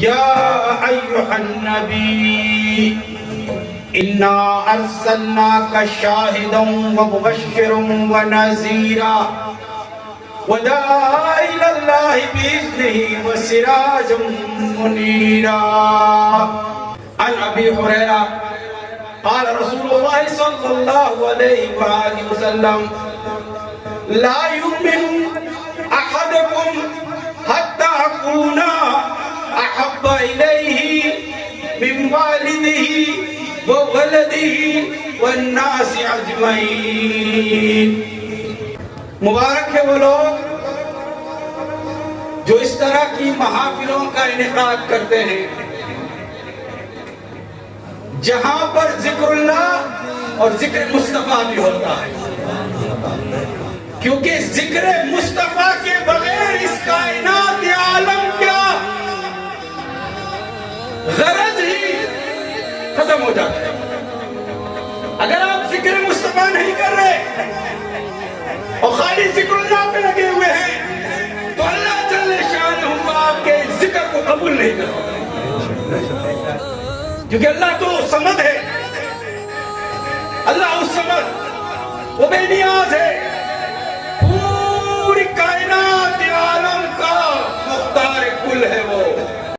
یا ایھا النبی انا ارسلناک شاہدا ومبشرا ونذیرا وداعیا الی اللہ باذنہ وسراجا منیرا۔ عن ابی ہریرہ قال رسول اللہ صلی اللہ علیہ وآلہ وسلم لا يؤمن احدكم حتى اكون احب اليه من والده وولده والناس اجمعین۔ مبارک ہے وہ لوگ جو اس طرح کی محافلوں کا انعقاد کرتے ہیں جہاں پر ذکر اللہ اور ذکر مصطفیٰ بھی ہوتا ہے، کیونکہ ذکر مصطفیٰ کے بغیر اس کائنات عالم کا غرض ہی ختم ہو جاتا ہے۔ اگر آپ ذکر مصطفیٰ نہیں کر رہے اور خالی ذکر اللہ پہ لگے ہوئے ہیں تو اللہ جل شانہ آپ کے ذکر کو قبول نہیں کرتا، کیونکہ اللہ تو صمد ہے، اللہ الصمد وہ بے نیاز ہے،